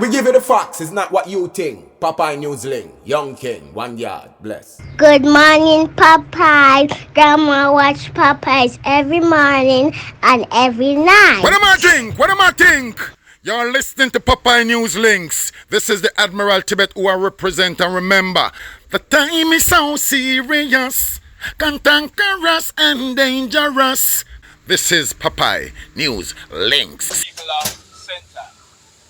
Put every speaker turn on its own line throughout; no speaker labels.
We give you the facts, it's not what you think. Popeye Newsling, Young King, 1 yard, bless.
Good morning, Popeye. Grandma watch Popeyes every morning and every night.
What am I think? What am I think? You're listening to Popeye News Links. This is the Admiral Tibet who I represent, and remember, the time is so serious, cantankerous and dangerous. This is Popeye News Links.
People of Center,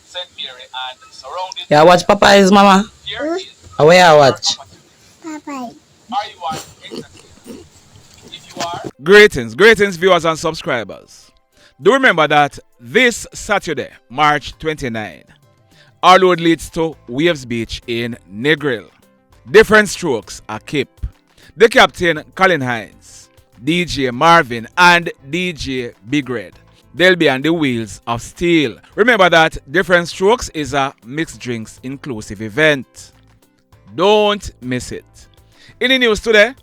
St. Mary and surrounding.
Yeah, watch Popeyes, mama.
Here is
Where I watch?
Popeye.
are you on exactly? If you are,
Greetings, viewers and subscribers. Do remember that this Saturday, March 29, our road leads to Waves Beach in Negril. Different strokes are kept. The captain, Colin Hines, DJ Marvin, and DJ Big Red. They'll be on the wheels of steel. Remember that Different Strokes is a mixed drinks inclusive event. Don't miss it. In the news today,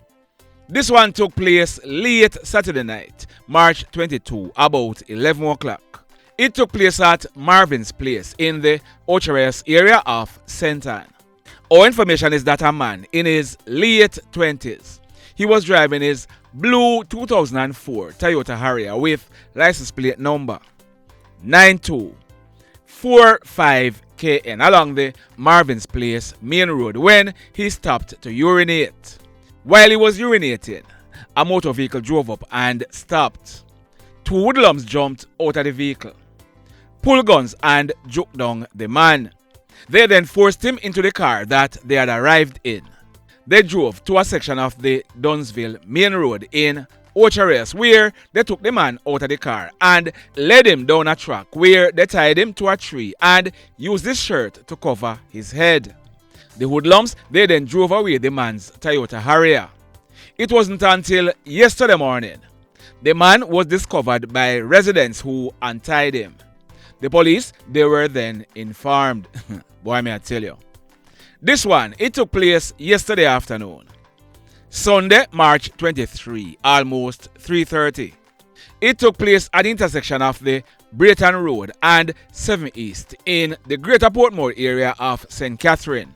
this one took place late Saturday night, March 22, about 11 o'clock. It took place at Marvin's Place in the Ocheres area of St. Anne. Our information is that a man in his late 20s, he was driving his blue 2004 Toyota Harrier with license plate number 9245KN along the Marvin's Place main road when he stopped to urinate. While he was urinating, a motor vehicle drove up and stopped. Two hoodlums jumped out of the vehicle, pulled guns and juked down the man. They then forced him into the car that they had arrived in. They drove to a section of the Dunsville main road in Ocheres where they took the man out of the car and led him down a track where they tied him to a tree and used his shirt to cover his head. The hoodlums, they then drove away the man's Toyota Harrier. It wasn't until yesterday morning the man was discovered by residents who untied him. The police, they were then informed. Boy, may I tell you. This one, it took place yesterday afternoon. Sunday, March 23, almost 3:30. It took place at the intersection of the Brayton Road and 7 East in the Greater Portmore area of St. Catherine.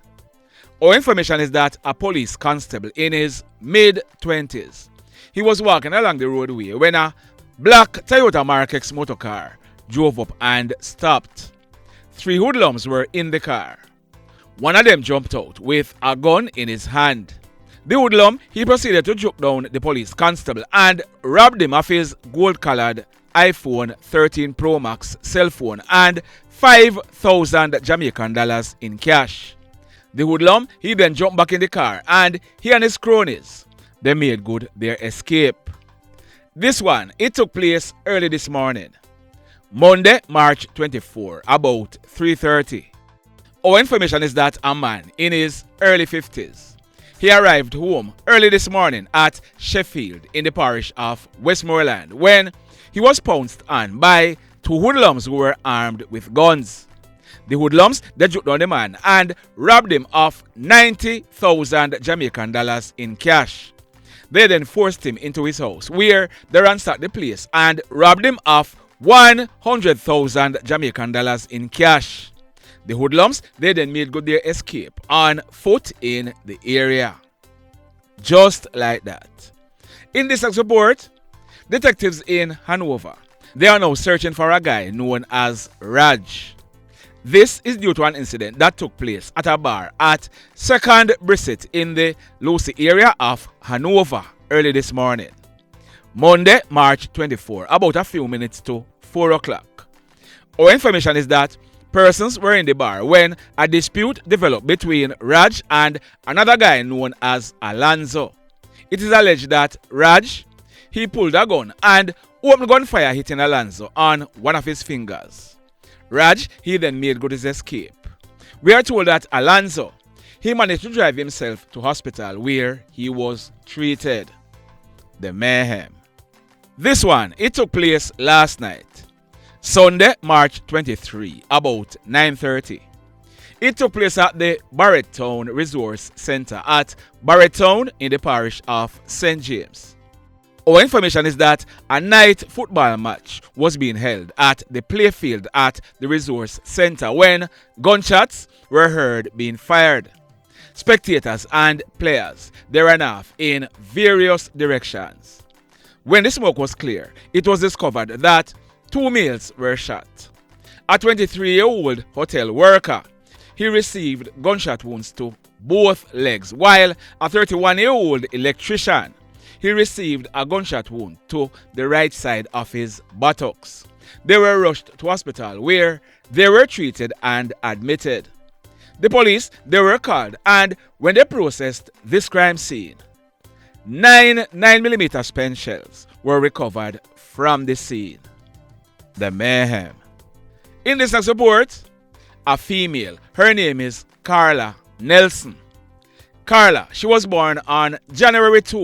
Our information is that a police constable in his mid-20s, he was walking along the roadway when a black Toyota Mark X motorcar drove up and stopped. 3 hoodlums were in the car. One of them jumped out with a gun in his hand. The hoodlum, he proceeded to juke down the police constable and robbed him of his gold-colored iPhone 13 Pro Max cell phone and 5,000 Jamaican dollars in cash. The hoodlum, he then jumped back in the car and he and his cronies, they made good their escape. This one, it took place early this morning, Monday, March 24, about 3:30. Our information is that a man in his early 50s, he arrived home early this morning at Sheffield in the parish of Westmoreland when he was pounced on by 2 hoodlums who were armed with guns. The hoodlums, they juked down the man and robbed him of 90,000 Jamaican dollars in cash. They then forced him into his house where they ransacked the place and robbed him of 100,000 Jamaican dollars in cash. The hoodlums, they then made good their escape on foot in the area. Just like that. In this next report, detectives in Hanover, they are now searching for a guy known as Raj. This is due to an incident that took place at a bar at 2nd Brissett in the Lucy area of Hanover early this morning. Monday, March 24, about a few minutes to 4 o'clock. Our information is that persons were in the bar when a dispute developed between Raj and another guy known as Alanzo. It is alleged that Raj, he pulled a gun and opened gunfire hitting Alanzo on one of his fingers. Raj, he then made good his escape. We are told that Alanzo, he managed to drive himself to hospital where he was treated. The mayhem. This one, it took place last night. Sunday, March 23, about 9:30. It took place at the Barrett Town Resource Center at Barrett Town in the parish of St. James. Our information is that a night football match was being held at the playfield at the resource center when gunshots were heard being fired. Spectators and players, they ran off in various directions. When the smoke was clear, it was discovered that 2 males were shot. A 23-year-old hotel worker, he received gunshot wounds to both legs, while a 31-year-old electrician, he received a gunshot wound to the right side of his buttocks. They were rushed to hospital where they were treated and admitted. The police, they were called, and when they processed this crime scene, 9 9mm spent shells were recovered from the scene. The mayhem. In this next report, a female, her name is Carla Nelson. Carla, she was born on January 2,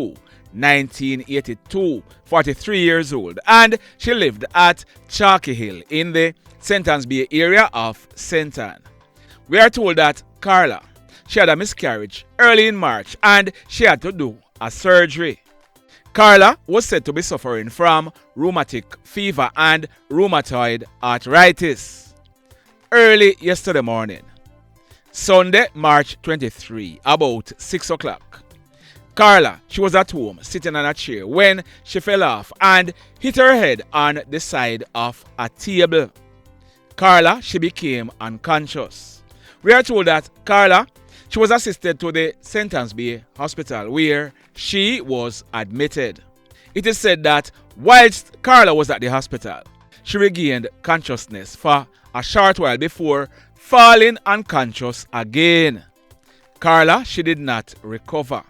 1982, 43 years old, and she lived at Chalky Hill in the St. Anne's Bay area of St. Anne. We are told that Carla, she had a miscarriage early in March and she had to do a surgery. Carla was said to be suffering from rheumatic fever and rheumatoid arthritis. Early yesterday morning, Sunday, March 23, about 6 o'clock, Carla, she was at home sitting on a chair when she fell off and hit her head on the side of a table. Carla, she became unconscious. We are told that Carla, she was assisted to the St. Anne's Bay Hospital where she was admitted. It is said that whilst Carla was at the hospital, she regained consciousness for a short while before falling unconscious again. Carla, she did not recover.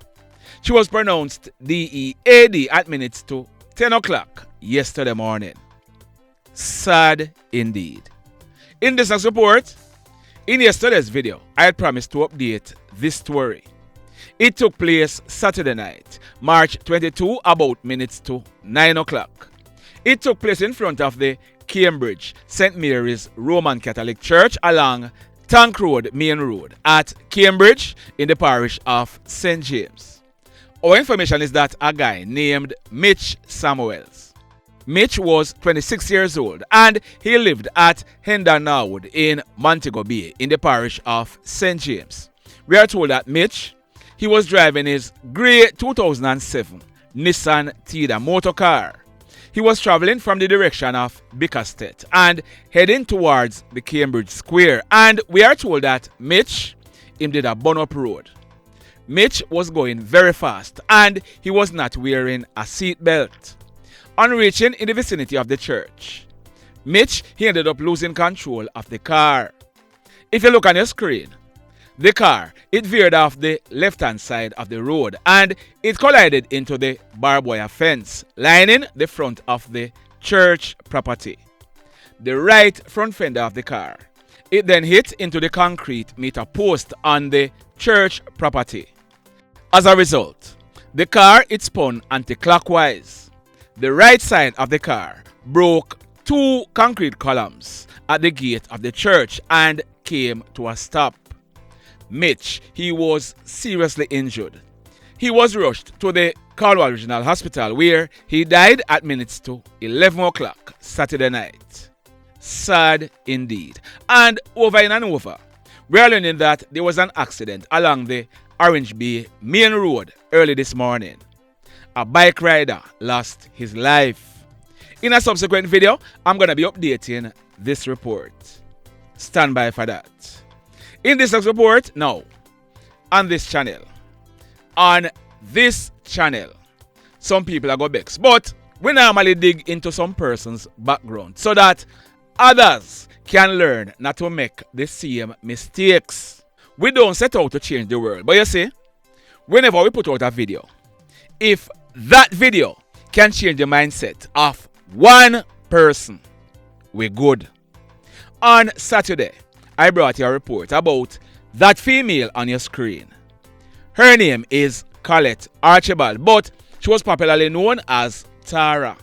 She was pronounced DEAD at minutes to 10 o'clock yesterday morning. Sad indeed. In this next report, in yesterday's video, I had promised to update this story. It took place Saturday night, March 22, about minutes to 9 o'clock. It took place in front of the Cambridge St. Mary's Roman Catholic Church along Tank Road, Main Road, at Cambridge in the parish of St. James. Our information is that a guy named Mitch Samuels. Mitch was 26 years old and he lived at Hendon Norwood in Montego Bay in the parish of St. James. We are told that Mitch, he was driving his grey 2007 Nissan Teda motor car. He was traveling from the direction of Bickerstead and heading towards the Cambridge Square, and we are told that Mitch, him did a burn-up road. Mitch was going very fast and he was not wearing a seat belt. On reaching in the vicinity of the church, Mitch, he ended up losing control of the car. If you look on your screen, the car, it veered off the left-hand side of the road and it collided into the barbed wire fence lining the front of the church property. The right front fender of the car, it then hit into the concrete meter post on the church property. As a result, the car, it spun anti-clockwise. The right side of the car broke 2 concrete columns at the gate of the church and came to a stop. Mitch, he was seriously injured. He was rushed to the KlLL Regional Hospital where he died at minutes to 11 o'clock Saturday night. Sad indeed. And over and over, we are learning that there was an accident along the Orange Bay Main Road early this morning. A bike rider lost his life. In a subsequent video, I'm going to be updating this report. Stand by for that. In this next report, now, on this channel, some people are going vex, but we normally dig into some person's background so that others can learn not to make the same mistakes. We don't set out to change the world, but you see, whenever we put out a video, if that video can change the mindset of one person, we're good. On Saturday, I brought you a report about that female on your screen. Her name is Collette Archibald, but she was popularly known as Tara.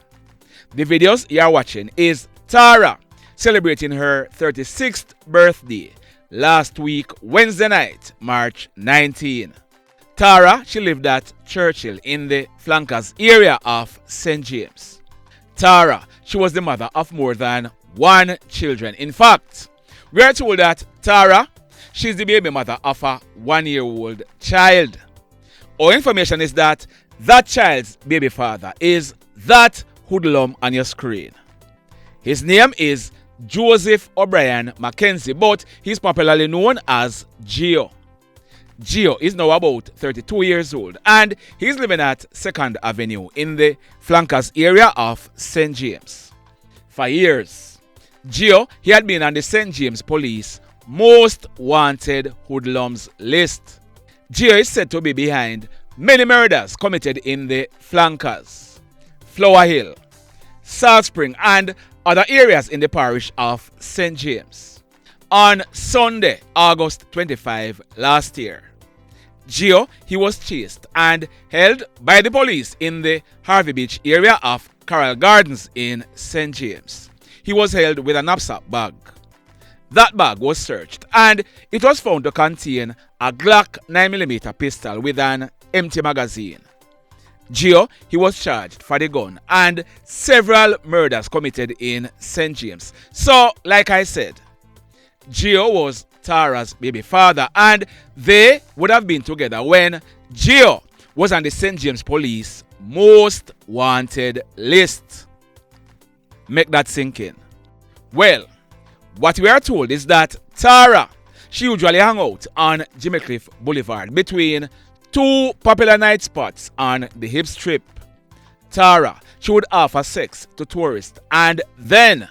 The videos you are watching is Tara celebrating her 36th birthday last week, Wednesday night, March 19. Tara, she lived at Churchill in the flankers area of St. James. Tara, she was the mother of more than 1 children. In fact, we are told that Tara, she's the baby mother of a 1-year-old child. Our information is that that child's baby father is that hoodlum on your screen. His name is Joseph O'Brien McKenzie, but he's popularly known as Gio. Gio is now about 32 years old and he's living at 2nd Avenue in the flankers area of St. James. For years, Gio, he had been on the St. James Police Most Wanted Hoodlums list. Gio is said to be behind many murders committed in the flankers, Flower Hill, Salt Spring and other areas in the parish of St. James. On Sunday, August 25 last year, Gio, he was chased and held by the police in the Harvey Beach area of Carla Gardens in St. James. He was held with a knapsack bag. That bag was searched and it was found to contain a Glock 9mm pistol with an empty magazine. Gio, he was charged for the gun and several murders committed in St. James. So, like I said, Gio was Tara's baby father and they would have been together when Gio was on the St. James Police Most Wanted list. Make that sink in. Well, what we are told is that Tara, she usually hung out on Jimmy Cliff Boulevard between 2 popular night spots on the Hip Strip. Tara, she would offer sex to tourists and then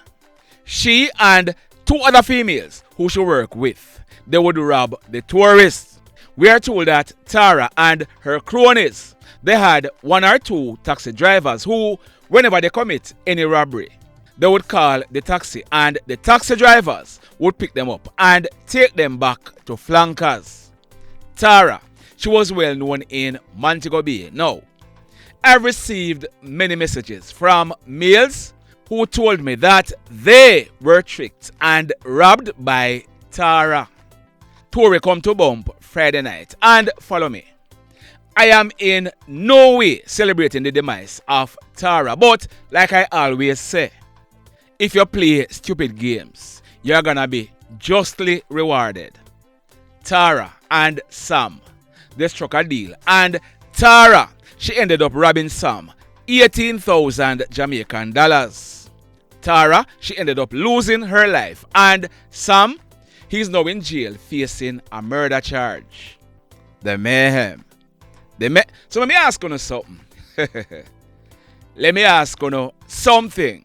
she and 2 other females who she worked with, they would rob the tourists. We are told that Tara and her cronies, they had 1 or 2 taxi drivers who, whenever they commit any robbery, they would call the taxi and the taxi drivers would pick them up and take them back to flankers. Tara, she was well known in Montego Bay. Now, I've received many messages from males who told me that they were tricked and robbed by Tara. Tory come to bump Friday night and follow me. I am in no way celebrating the demise of Tara, but like I always say, if you play stupid games, you're gonna be justly rewarded. Tara and Sam, they struck a deal and Tara, she ended up robbing Sam 18,000 Jamaican dollars. Tara, she ended up losing her life and Sam, he's now in jail facing a murder charge. The mayhem. So let me ask you something. Let me ask you something.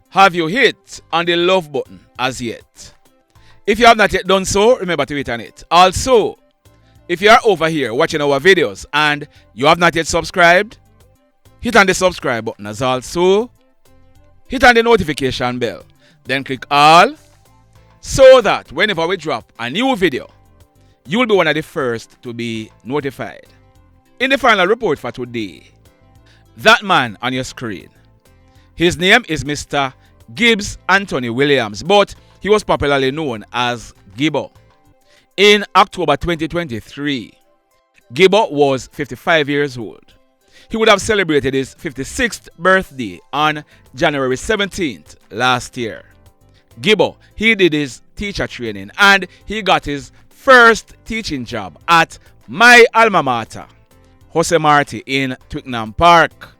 Have you hit on the love button as yet? If you have not yet done so, remember to hit on it. Also, if you are over here watching our videos and you have not yet subscribed, hit on the subscribe button as also. Hit on the notification bell. Then click all so that whenever we drop a new video, you will be one of the first to be notified. In the final report for today, that man on your screen, his name is Mr. Gibbs Anthony Williams, but he was popularly known as Gibbo. In October 2023, Gibbo was 55 years old. He would have celebrated his 56th birthday on January 17th last year. Gibbo, he did his teacher training and he got his first teaching job at my alma mater, Housen Marty in Twickenham Park.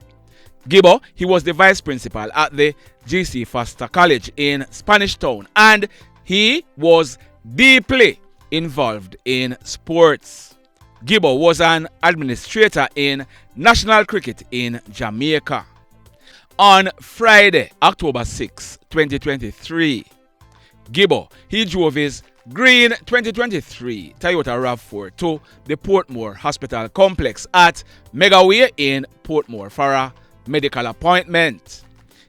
Gibbo, he was the vice principal at the G.C. Foster College in Spanish Town and he was deeply involved in sports. Gibbo was an administrator in national cricket in Jamaica. On Friday, October 6, 2023, Gibbo, he drove his green 2023 Toyota RAV4 to the Portmore Hospital Complex at Megaway in Portmore for a medical appointment.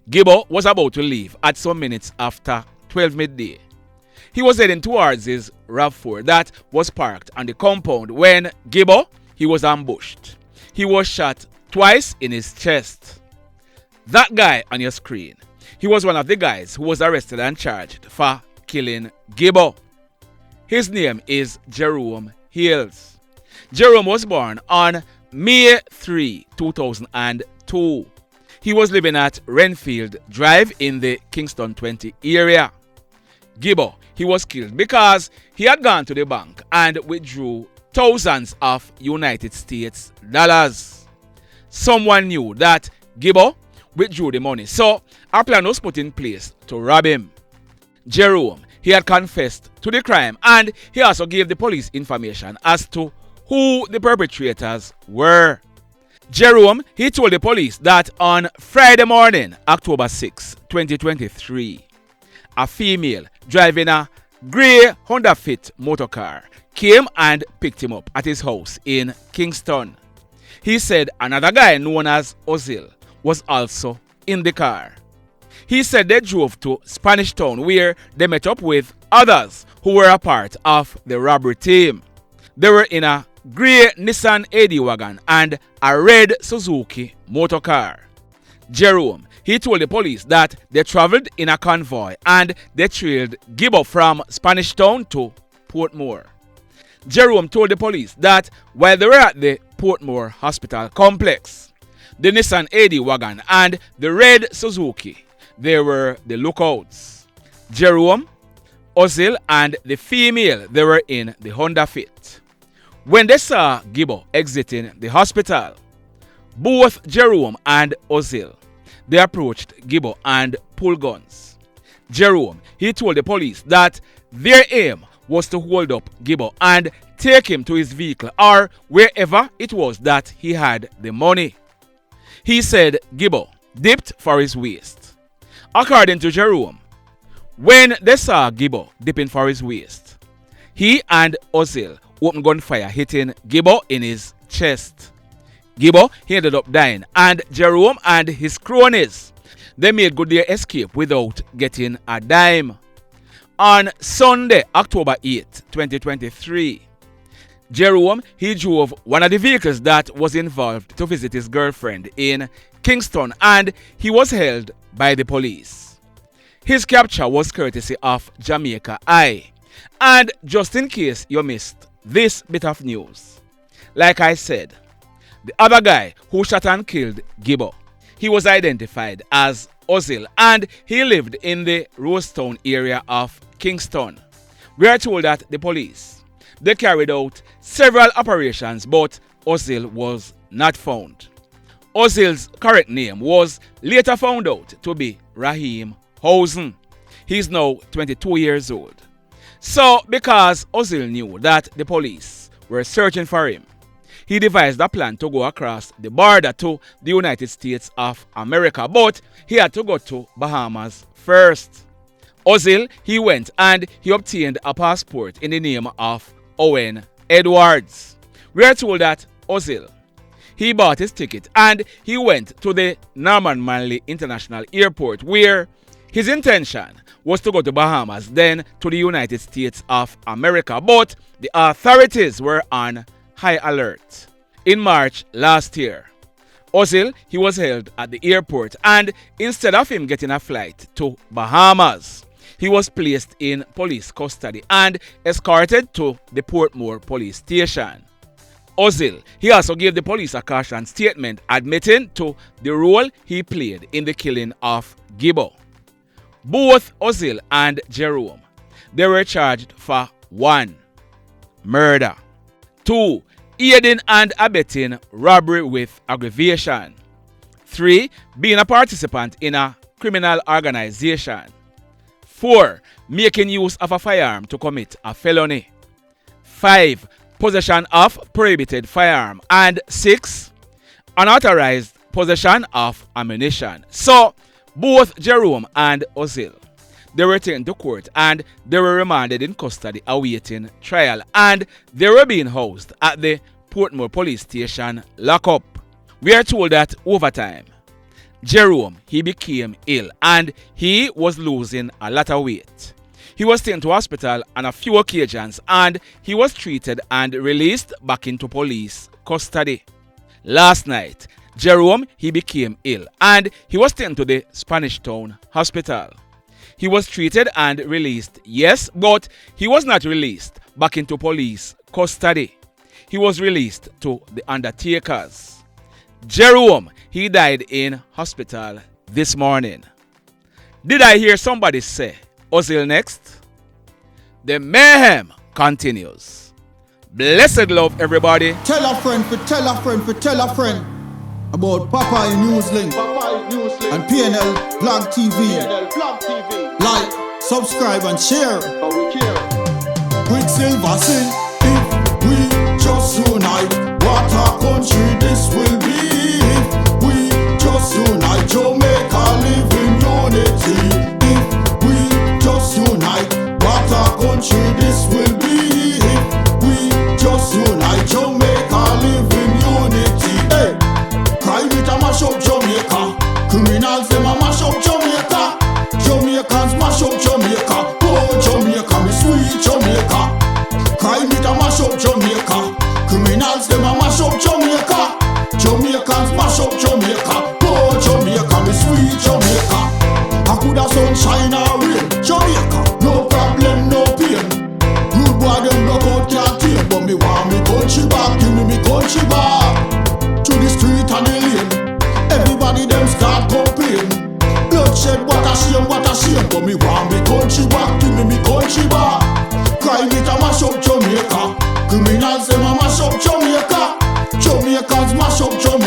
Gibbo was about to leave at some minutes after 12 midday. He was heading towards his RAV4 that was parked on the compound when Gibbo, he was ambushed. He was shot twice in his chest. That guy on your screen, he was one of the guys who was arrested and charged for killing Gibbo. His name is Jerome Hayles. Jerome was born on May 3, 2002. He was living at Renfield Drive in the Kingston 20 area. Gibbo, he was killed because he had gone to the bank and withdrew thousands of United States dollars. Someone knew that Gibbo withdrew the money, so a plan was put in place to rob him. Jerome, he had confessed to the crime and he also gave the police information as to who the perpetrators were. Jerome, he told the police that on Friday morning, October 6, 2023, a female driving a grey Honda Fit motorcar came and picked him up at his house in Kingston. He said another guy known as Ozil was also in the car. He said they drove to Spanish Town where they met up with others who were a part of the robbery team. They were in a grey Nissan AD wagon and a red Suzuki motorcar. Jerome, he told the police that they traveled in a convoy and they trailed Gibbo from Spanish Town to Portmore. Jerome told the police that while they were at the Portmore Hospital complex, the Nissan AD wagon and the red Suzuki, they were the lookouts. Jerome, Ozil and the female, they were in the Honda Fit. When they saw Gibbo exiting the hospital, both Jerome and Ozil, they approached Gibbo and pulled guns. Jerome, he told the police that their aim was to hold up Gibbo and take him to his vehicle or wherever it was that he had the money. He said Gibbo dipped for his waist. According to Jerome, when they saw Gibbo dipping for his waist, he and Ozil opened gunfire hitting Gibbo in his chest. Gibbo, he ended up dying, and Jerome and his cronies, they made good their escape without getting a dime. On Sunday, October 8, 2023, Jerome, he drove one of the vehicles that was involved to visit his girlfriend in Kingston and he was held by the police. His capture was courtesy of Jamaica Eye. And just in case you missed this bit of news, like I said, the other guy who shot and killed Gibbo, he was identified as Ozil and he lived in the Rosetown area of Kingston. We are told that the police, they carried out several operations but Ozil was not found. Ozil's correct name was later found out to be Raheem Housen. He's now 22 years old. So because Ozil knew that the police were searching for him, he devised a plan to go across the border to the United States of America, but he had to go to Bahamas first. Ozil, he went and he obtained a passport in the name of Owen Edwards. We are told that Ozil, he bought his ticket and he went to the Norman Manley International Airport where his intention was to go to Bahamas, then to the United States of America, but the authorities were on high alert. In March last year, Ozil, he was held at the airport and instead of him getting a flight to Bahamas, he was placed in police custody and escorted to the Portmore police station. Ozil, he also gave the police a caution statement admitting to the role he played in the killing of Gibbo. Both Ozil and Jerome, they were charged for 1. Murder, 2. Aiding and abetting robbery with aggravation, 3. Being a participant in a criminal organization, 4. Making use of a firearm to commit a felony, 5. Possession of prohibited firearm, and 6. Unauthorized possession of ammunition. So both Jerome and Ozil, they were taken to court and they were remanded in custody awaiting trial and they were being housed at the Portmore police station lockup. We are told that over time, Jerome, he became ill and he was losing a lot of weight. He was taken to hospital on a few occasions and he was treated and released back into police custody. Last night, Jerome, he became ill and he was taken to the Spanish Town Hospital. He was treated and released, yes, but he was not released back into police custody. he was released to the undertakers. Jerome, he died in hospital this morning. Did I hear somebody say Ozil next? The mayhem continues. Blessed love, everybody.
Tell a friend for tell a friend for tell a friend about Popeye Newslink and PNL Blog TV. Like, subscribe and share. Quicksilver sing, if we just unite, what a country this will be. If we just unite, Jamaica live in unity. If we just unite, what a country this will be. If we just unite, Jamaica live in unity. Hey, crime it a mash up Jamaica. Criminals them a mash up Jamaica. Jamaicans mash up Jamaica. Oh Jamaica, me sweet Jamaica. Crime it a mash up Jamaica. Criminals them a mash up Jamaica. Jamaicans mash up Jamaica. Oh Jamaica, me sweet Jamaica. I coulda sunshine or rain. Jamaica, no problem, no pain. Rude boy them knock out can't tame, but me want me country back. Give me country back. To the street and the lane. Everybody them start complain. Bloodshed, what a shame, but me want me country back. Give me country back. Crime it a mash up Jamaica. Criminals them a mash up Jamaica. Jamaicans mash up Jamaica.